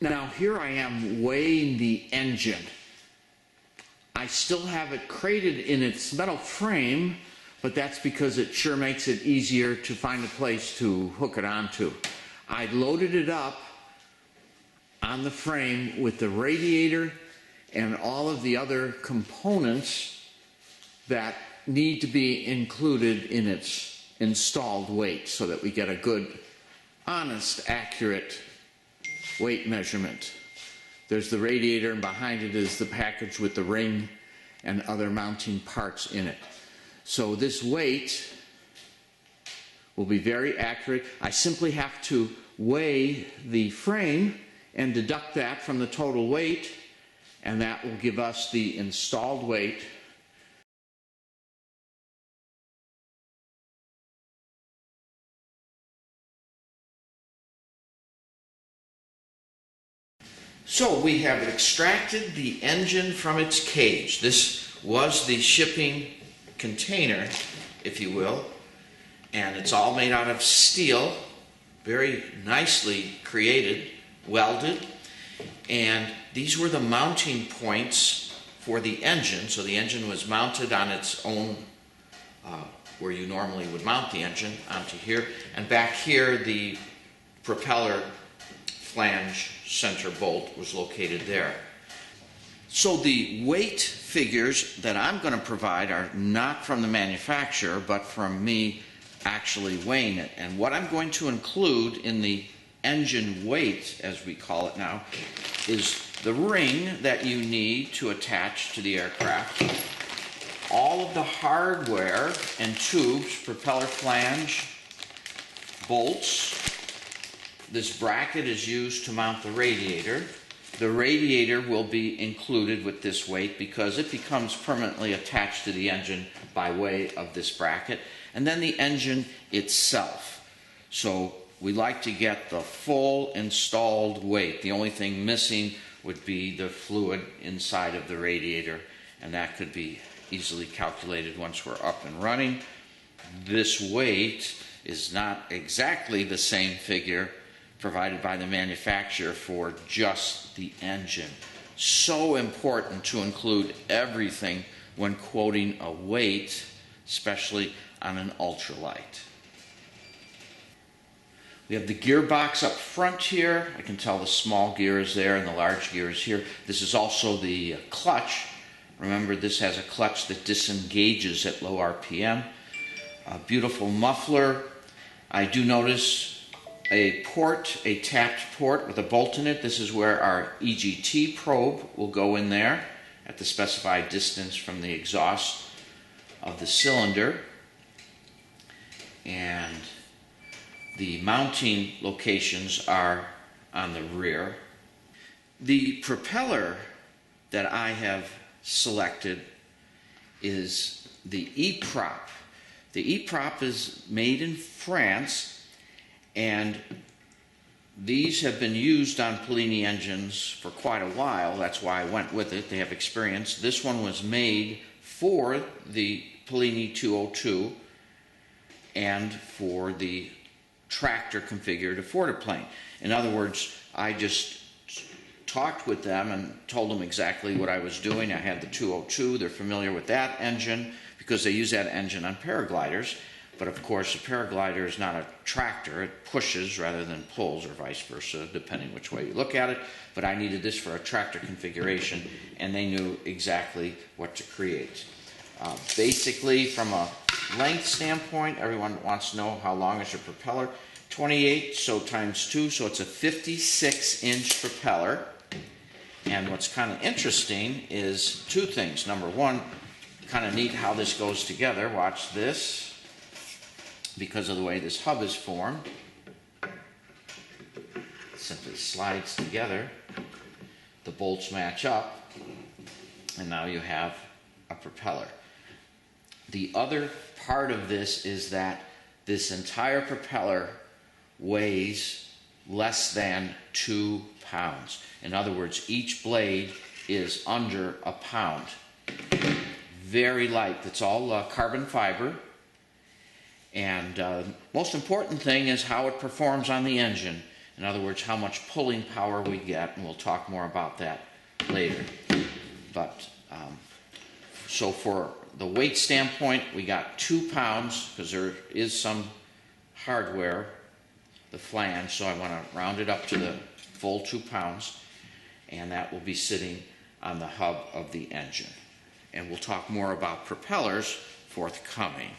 Now here I am weighing the engine. I still have it crated in its metal frame, but that's because it sure makes it easier to find a place to hook it onto. I loaded it up on the frame with the radiator and all of the other components that need to be included in its installed weight so that we get a good, honest, accurate weight measurement. There's the radiator, and behind it is the package with the ring and other mounting parts in it. So this weight will be very accurate. I simply have to weigh the frame and deduct that from the total weight, and that will give us the installed weight. So we have extracted the engine from its cage. This was the shipping container, if you will, and it's all made out of steel, very nicely created, welded, and these were the mounting points for the engine. So the engine was mounted on its own, where you normally would mount the engine, onto here, and back here the propeller flange center bolt was located there. So the weight figures that I'm going to provide are not from the manufacturer, but from me actually weighing it. And what I'm going to include in the engine weight, as we call it now, is the ring that you need to attach to the aircraft, all of the hardware and tubes, propeller flange, bolts. This bracket is used to mount the radiator. The radiator will be included with this weight because it becomes permanently attached to the engine by way of this bracket. And then the engine itself. So we like to get the full installed weight. The only thing missing would be the fluid inside of the radiator, and that could be easily calculated once we're up and running. This weight is not exactly the same figure provided by the manufacturer for just the engine. So important to include everything when quoting a weight, especially on an ultralight. We have the gearbox up front here. I can tell the small gear is there and the large gear is here. This is also the clutch. Remember, this has a clutch that disengages at low RPM. A beautiful muffler. I do notice a port, a tapped port with a bolt in it. This is where our EGT probe will go in there at the specified distance from the exhaust of the cylinder. And the mounting locations are on the rear. The propeller that I have selected is the E-prop. The E-prop is made in France, and these have been used on Polini engines for quite a while. That's why I went with it. They have experience. This one was made for the Polini 202 and for the tractor configured Affordaplane. In other words, I just talked with them and told them exactly what I was doing. I had the 202. They're familiar with that engine because they use that engine on paragliders. But of course, a paraglider is not a tractor. It pushes rather than pulls, or vice versa, depending which way you look at it. But I needed this for a tractor configuration, and they knew exactly what to create. Basically, from a length standpoint, everyone wants to know how long is your propeller. 28, so times 2, so it's a 56-inch propeller. And what's kind of interesting is two things. Number one, kind of neat how this goes together. Watch this. Because of the way this hub is formed, it simply slides together. The bolts match up, and now you have a propeller. The other part of this is that this entire propeller weighs less than 2 pounds. In other words, each blade is under a pound. Very light. It's all carbon fiber. And most important thing is how it performs on the engine. In other words, how much pulling power we get, and we'll talk more about that later. But so for the weight standpoint, we got 2 pounds, because there is some hardware, the flange, so I want to round it up to the full 2 pounds, and that will be sitting on the hub of the engine. And we'll talk more about propellers forthcoming.